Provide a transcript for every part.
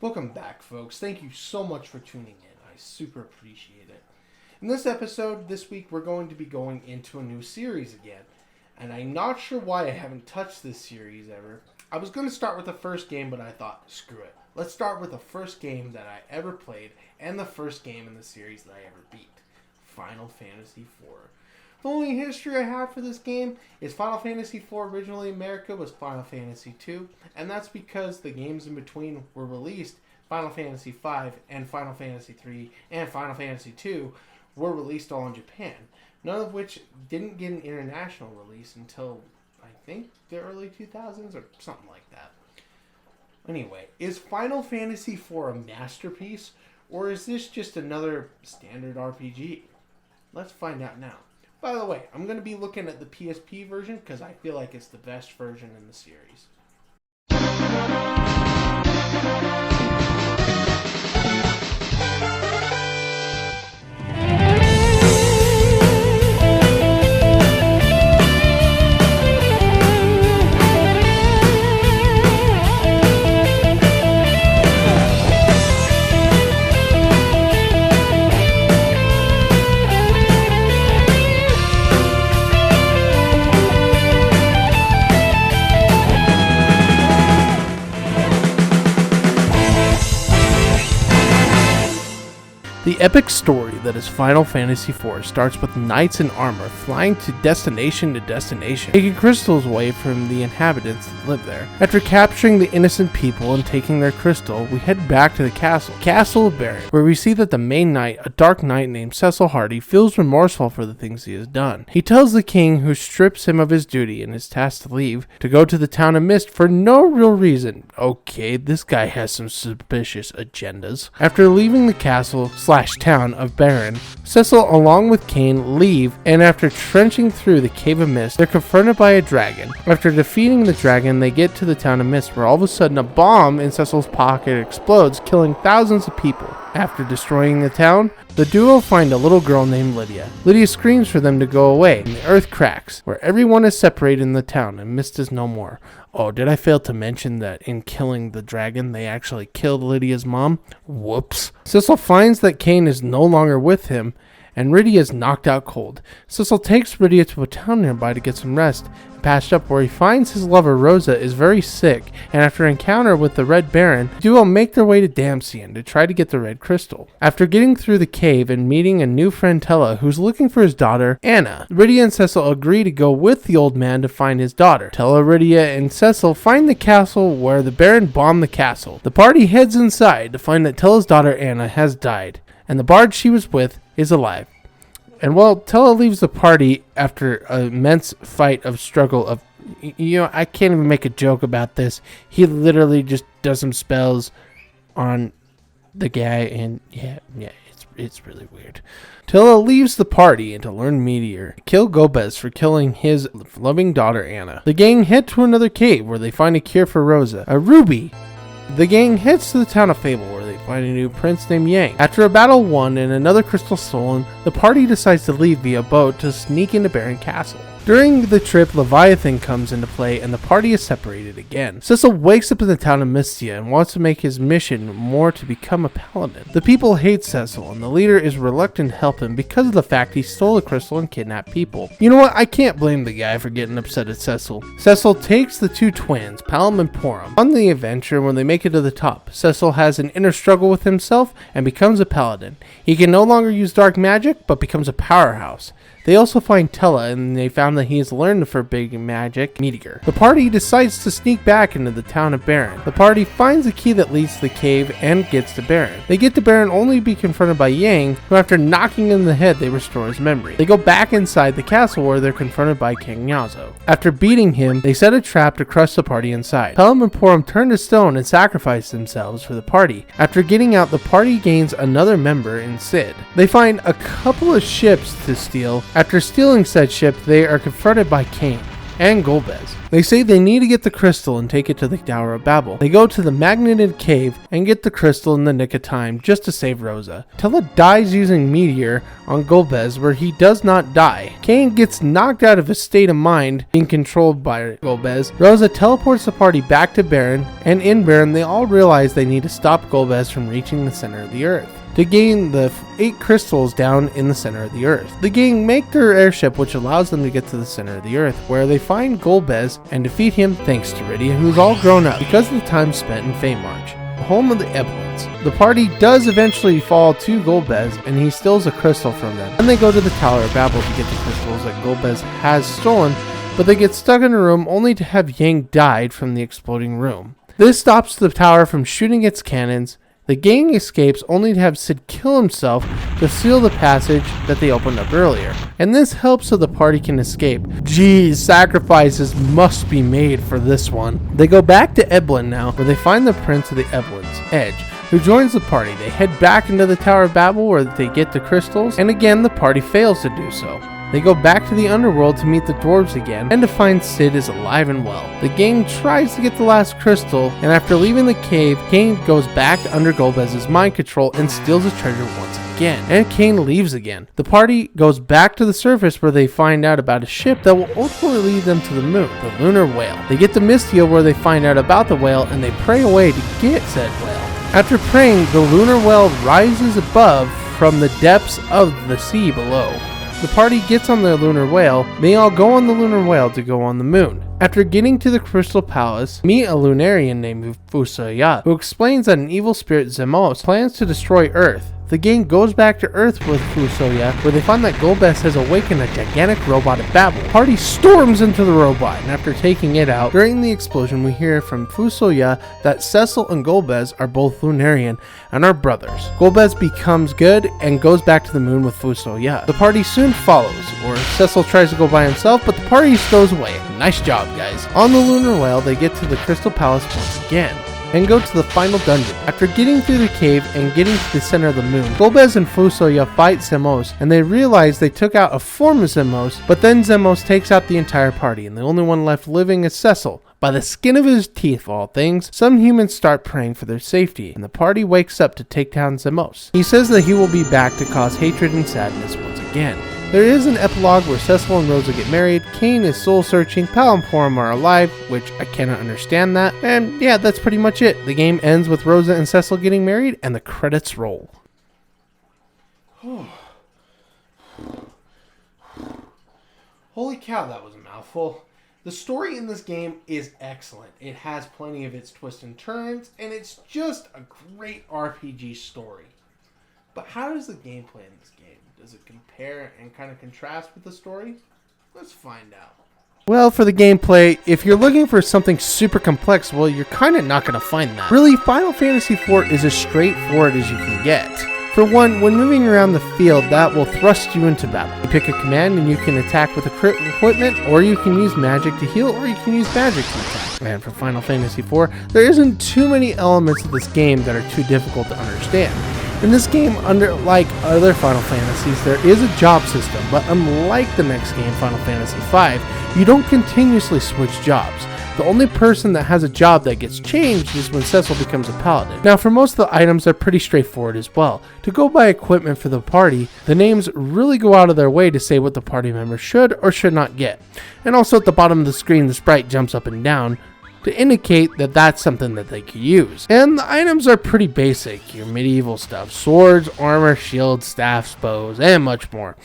Welcome back, folks. Thank you so much for tuning in. I super appreciate it. In this episode, this week, we're going to be going into a new series again. And I'm not sure why I haven't touched this series ever. I was going to start with the first game, but I thought, screw it. Let's start with the first game that I ever played and the first game in the series that I ever beat. Final Fantasy IV. The only history I have for this game is Final Fantasy IV originally in America was Final Fantasy II, and that's because the games in between were released. Final Fantasy V and Final Fantasy III and Final Fantasy II were released all in Japan, none of which didn't get an international release until, I think, the early 2000s or something like that. Anyway, is Final Fantasy IV a masterpiece, or is this just another standard RPG? Let's find out now. By the way, I'm going to be looking at the PSP version because I feel like it's the best version in the series. The epic story that is Final Fantasy IV starts with knights in armor flying to destination, taking crystals away from the inhabitants that live there. After capturing the innocent people and taking their crystal, we head back to the Castle of Baron, where we see that the main knight, a dark knight named Cecil Hardy, feels remorseful for the things he has done. He tells the king, who strips him of his duty and is tasked to leave, to go to the town of Mist for no real reason. Okay, this guy has some suspicious agendas. After leaving the castle/town of Baron, Cecil along with Kain leave, and after trenching through the Cave of Mist, they're confronted by a dragon. After defeating the dragon, they get to the town of Mist, where all of a sudden a bomb in Cecil's pocket explodes, killing thousands of people. After destroying the town, the duo find a little girl named Lydia. Lydia screams for them to go away, and the earth cracks, where everyone is separated in the town, and Mist is no more. Oh, did I fail to mention that in killing the dragon, they actually killed Lydia's mom? Whoops. Cecil finds that Kain is no longer with him, and Rydia is knocked out cold. Cecil takes Rydia to a town nearby to get some rest, and patched up where he finds his lover Rosa is very sick, and after an encounter with the Red Baron, the duo make their way to Damcyan to try to get the Red Crystal. After getting through the cave and meeting a new friend Tella, who's looking for his daughter, Anna, Rydia and Cecil agree to go with the old man to find his daughter. Tella, Rydia, and Cecil find the castle where the Baron bombed the castle. The party heads inside to find that Tella's daughter Anna has died, and the bard she was with is alive. And while Tella leaves the party after an immense fight of struggle of, I can't even make a joke about this. He literally just does some spells on the guy, and yeah, it's really weird. Tella leaves the party and to learn Meteor kill Gobez for killing his loving daughter Anna. The gang head to another cave where they find a cure for Rosa, a ruby. The gang heads to the town of Fable where they find a new prince named Yang. After a battle won and another crystal stolen, the party decides to leave via boat to sneak into Baron Castle. During the trip, Leviathan comes into play and the party is separated again. Cecil wakes up in the town of Mystia and wants to make his mission more to become a paladin. The people hate Cecil and the leader is reluctant to help him because of the fact he stole a crystal and kidnapped people. You know what? I can't blame the guy for getting upset at Cecil. Cecil takes the two twins, Palom and Porom, on the adventure. When they make it to the top, Cecil has an inner struggle with himself and becomes a paladin. He can no longer use dark magic, but becomes a powerhouse. They also find Tella, and they found that he has learned the forbidden magic, Meteor. The party decides to sneak back into the town of Baron. The party finds the key that leads to the cave and gets to Baron. They get to Baron only to be confronted by Yang, who after knocking him in the head, they restore his memory. They go back inside the castle where they're confronted by King Nyazo. After beating him, they set a trap to crush the party inside. Palom and Porom turn to stone and sacrifice themselves for the party. After getting out, the party gains another member in Sid. They find a couple of ships to steal. After stealing said ship, they are confronted by Kain. and Golbez. They say they need to get the crystal and take it to the Tower of Babel. They go to the magneted cave and get the crystal in the nick of time just to save Rosa. Tella dies using Meteor on Golbez, where he does not die. Cain gets knocked out of his state of mind, being controlled by Golbez. Rosa teleports the party back to Baron, and in Baron they all realize they need to stop Golbez from reaching the center of the earth to gain the 8 crystals down in the center of the earth. The gang make their airship, which allows them to get to the center of the earth, where they find Golbez and defeat him thanks to Rydia, who's all grown up because of the time spent in Feymarch, home of the Ebelins. The party does eventually fall to Golbez, and he steals a crystal from them. Then they go to the Tower of Babel to get the crystals that Golbez has stolen, but they get stuck in a room only to have Yang died from the exploding room. This stops the tower from shooting its cannons. The gang escapes only to have Sid kill himself to seal the passage that they opened up earlier. And this helps so the party can escape. Geez, sacrifices must be made for this one. They go back to Eblan now, where they find the Prince of the Ebelins, Edge, who joins the party. They head back into the Tower of Babel where they get the crystals, and again the party fails to do so. They go back to the underworld to meet the dwarves again and to find Sid is alive and well. The gang tries to get the last crystal, and after leaving the cave, Cain goes back under Golbez's mind control and steals his treasure once again. And Cain leaves again. The party goes back to the surface where they find out about a ship that will ultimately lead them to the moon, the Lunar Whale. They get to Mistio where they find out about the whale and they pray away to get said whale. After praying, the Lunar Whale rises above from the depths of the sea below. The party gets on the Lunar Whale. They all go on the Lunar Whale to go on the moon. After getting to the Crystal Palace, meet a Lunarian named Fusoya, who explains that an evil spirit, Zemos, plans to destroy Earth. The gang goes back to Earth with Fusoya, where they find that Golbez has awakened a gigantic robot at Babel. The party storms into the robot, and after taking it out, during the explosion we hear from Fusoya that Cecil and Golbez are both Lunarian and are brothers. Golbez becomes good and goes back to the moon with Fusoya. The party soon follows, or Cecil tries to go by himself, but the party stows away. Nice job, guys. On the Lunar Whale, they get to the Crystal Palace once again and go to the final dungeon. After getting through the cave and getting to the center of the moon, Golbez and Fusoya fight Zemos, and they realize they took out a form of Zemos, but then Zemos takes out the entire party, and the only one left living is Cecil. By the skin of his teeth, of all things, some humans start praying for their safety, and the party wakes up to take down Zemos. He says that he will be back to cause hatred and sadness once again. There is an epilogue where Cecil and Rosa get married, Cain is soul-searching, Pal and Porom are alive, which I cannot understand that, and yeah, that's pretty much it. The game ends with Rosa and Cecil getting married, and the credits roll. Holy cow, that was a mouthful. The story in this game is excellent. It has plenty of its twists and turns, and it's just a great RPG story. But how does the gameplay in this game? Does it compare and kind of contrast with the story? Let's find out. Well, for the gameplay, if you're looking for something super complex, well, you're kind of not going to find that. Really, Final Fantasy IV is as straightforward as you can get. For one, when moving around the field, that will thrust you into battle. You pick a command and you can attack with equipment, or you can use magic to heal, or you can use magic to attack. And for Final Fantasy IV, there isn't too many elements of this game that are too difficult to understand. In this game, unlike other Final Fantasies, there is a job system, but unlike the next game, Final Fantasy V, you don't continuously switch jobs. The only person that has a job that gets changed is when Cecil becomes a paladin. Now, for most of the items, they're pretty straightforward as well. To go buy equipment for the party, the names really go out of their way to say what the party members should or should not get. And also at the bottom of the screen, the sprite jumps up and down to indicate that that's something that they could use. And the items are pretty basic, your medieval stuff, swords, armor, shields, staffs, bows, and much more.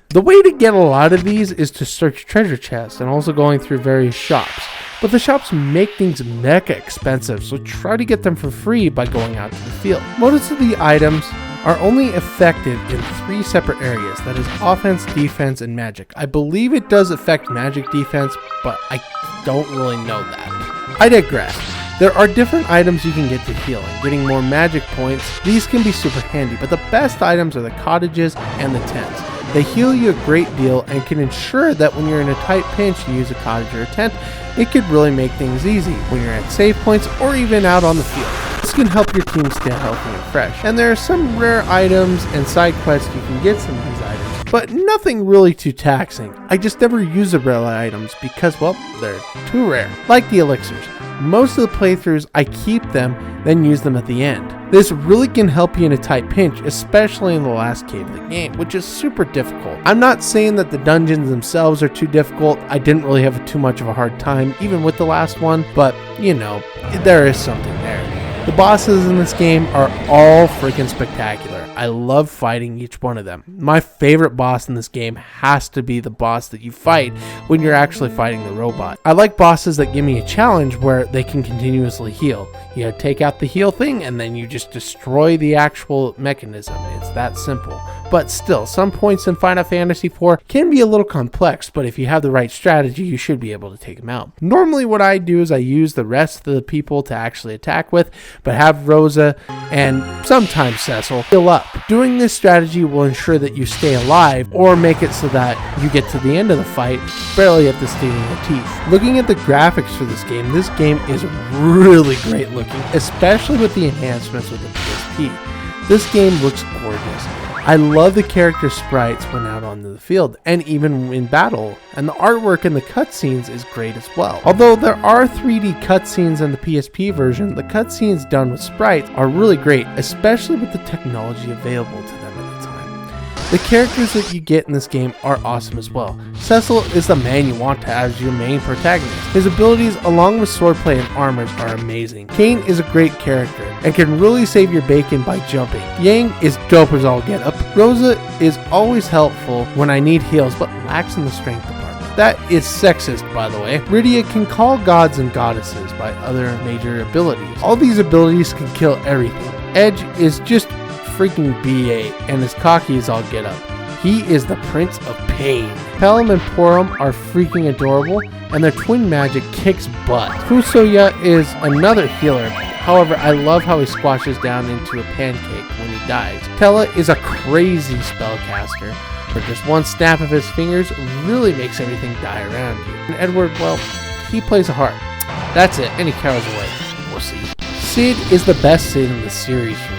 The way to get a lot of these is to search treasure chests and also going through various shops. But the shops make things mega expensive, so try to get them for free by going out to the field. Most of the items are only effective in 3 separate areas, that is offense, defense, and magic. I believe it does affect magic defense, but I don't really know that. I digress. There are different items you can get to healing, getting more magic points. These can be super handy, but the best items are the cottages and the tents. They heal you a great deal and can ensure that when you're in a tight pinch to use a cottage or a tent, it could really make things easy when you're at save points or even out on the field. This can help your team stay healthy and fresh. And there are some rare items and side quests you can get some of these items. but nothing really too taxing. I just never use the rare items because, well, they're too rare. Like the elixirs. Most of the playthroughs, I keep them, then use them at the end. This really can help you in a tight pinch, especially in the last cave of the game, which is super difficult. I'm not saying that the dungeons themselves are too difficult. I didn't really have too much of a hard time, even with the last one, but, you know, there is something there. The bosses in this game are all freaking spectacular. I love fighting each one of them. My favorite boss in this game has to be the boss that you fight when you're actually fighting the robot. I like bosses that give me a challenge where they can continuously heal. You take out the heal thing and then you just destroy the actual mechanism. It's that simple. But still, some points in Final Fantasy IV can be a little complex, but if you have the right strategy, you should be able to take them out. Normally what I do is I use the rest of the people to actually attack with, but have Rosa and sometimes Cecil heal up. Doing this strategy will ensure that you stay alive or make it so that you get to the end of the fight barely at the sting of the teeth. Looking at the graphics for this game is really great looking, especially with the enhancements with the PSP. This game looks gorgeous. I love the character sprites when out onto the field and even in battle, and the artwork in the cutscenes is great as well. Although there are 3D cutscenes in the PSP version, the cutscenes done with sprites are really great, especially with the technology available to them at the time. The characters that you get in this game are awesome as well. Cecil is the man you want to have as your main protagonist. His abilities along with swordplay and armors are amazing. Kain is a great character and can really save your bacon by jumping. Yang is dope as all get up. Rosa is always helpful when I need heals but lacks in the strength department. That is sexist, by the way. Rydia can call gods and goddesses by other major abilities. All these abilities can kill everything. Edge is just freaking BA and as cocky as all get up. He is the Prince of Pain. Pelham and Porom are freaking adorable, and their twin magic kicks butt. Fusoya is another healer. However, I love how he squashes down into a pancake when he dies. Tella is a crazy spellcaster, but just one snap of his fingers really makes everything die around you. And Edward, well, he plays a harp. That's it, and he carries away. We'll see. Cid is the best Cid in the series for me.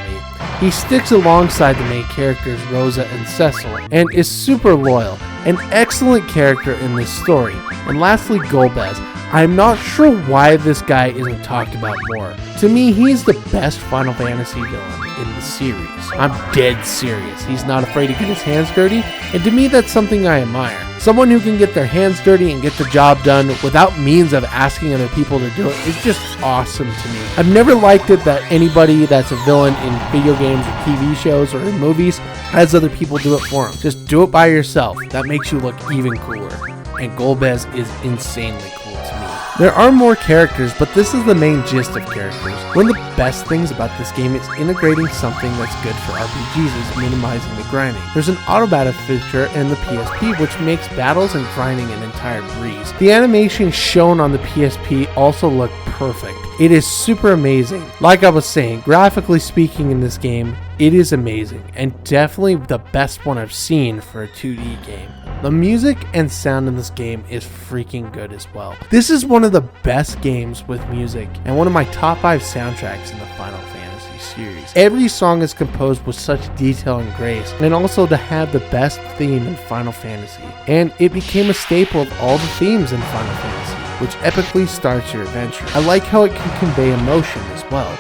He sticks alongside the main characters Rosa and Cecil and is super loyal, an excellent character in this story. And lastly, Golbez. I'm not sure why this guy isn't talked about more. To me, he's the best Final Fantasy villain in the series. I'm dead serious. He's not afraid to get his hands dirty, and to me that's something I admire. Someone who can get their hands dirty and get the job done without means of asking other people to do it is just awesome to me. I've never liked it that anybody that's a villain in video games or TV shows or in movies has other people do it for them. Just do it by yourself. That makes you look even cooler. And Golbez is insanely cool to me. There are more characters, but this is the main gist of characters. One of the best things about this game is integrating something that's good for RPGs is minimizing the grinding. There's an auto battle feature in the PSP which makes battles and grinding an entire breeze. The animation shown on the PSP also look perfect. It is super amazing. Like I was saying, graphically speaking in this game, it is amazing and definitely the best one I've seen for a 2D game. The music and sound in this game is freaking good as well. This is one of the best games with music and one of my top 5 soundtracks in the Final Fantasy series. Every song is composed with such detail and grace, and also to have the best theme in Final Fantasy. And it became a staple of all the themes in Final Fantasy, which epically starts your adventure. I like how it can convey emotion as well.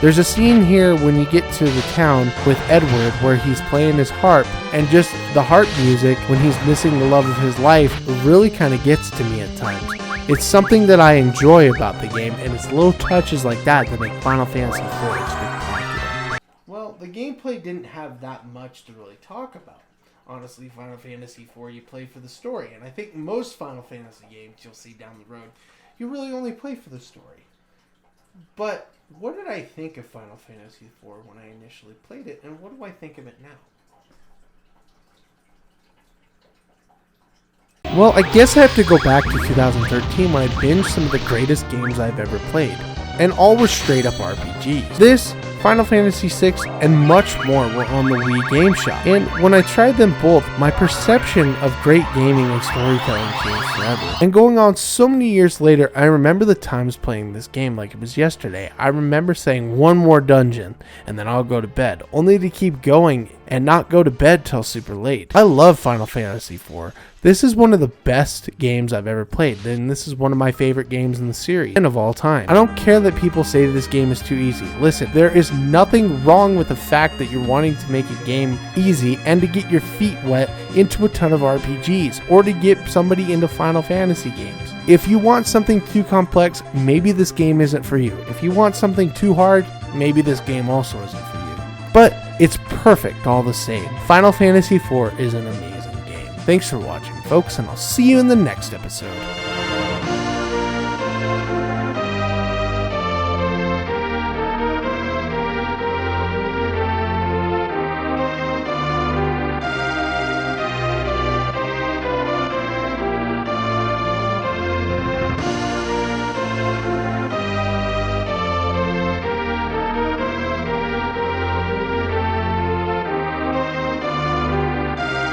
There's a scene here when you get to the town with Edward where he's playing his harp, and just the harp music when he's missing the love of his life really kind of gets to me at times. It's something that I enjoy about the game, and it's little touches like that that make Final Fantasy IV spectacular. Well, the gameplay didn't have that much to really talk about. Honestly, Final Fantasy IV you play for the story, and I think most Final Fantasy games you'll see down the road, you really only play for the story. But what did I think of Final Fantasy IV when I initially played it, and what do I think of it now? Well, I guess I have to go back to 2013 when I binged some of the greatest games I've ever played, and all were straight up RPGs. This, Final Fantasy VI, and much more were on the Wii Game Shop, and when I tried them both, my perception of great gaming and storytelling changed forever. And going on so many years later, I remember the times playing this game like it was yesterday. I remember saying one more dungeon, and then I'll go to bed, only to keep going and not go to bed till super late. I love Final Fantasy IV. This is one of the best games I've ever played, and this is one of my favorite games in the series and of all time. I don't care that people say this game is too easy. Listen, there is nothing wrong with the fact that you're wanting to make a game easy and to get your feet wet into a ton of RPGs, or to get somebody into Final Fantasy games. If you want something too complex, maybe this game isn't for you. If you want something too hard, maybe this game also isn't for you. But it's perfect all the same. Final Fantasy IV is an amazing game. Thanks for watching, folks, and I'll see you in the next episode.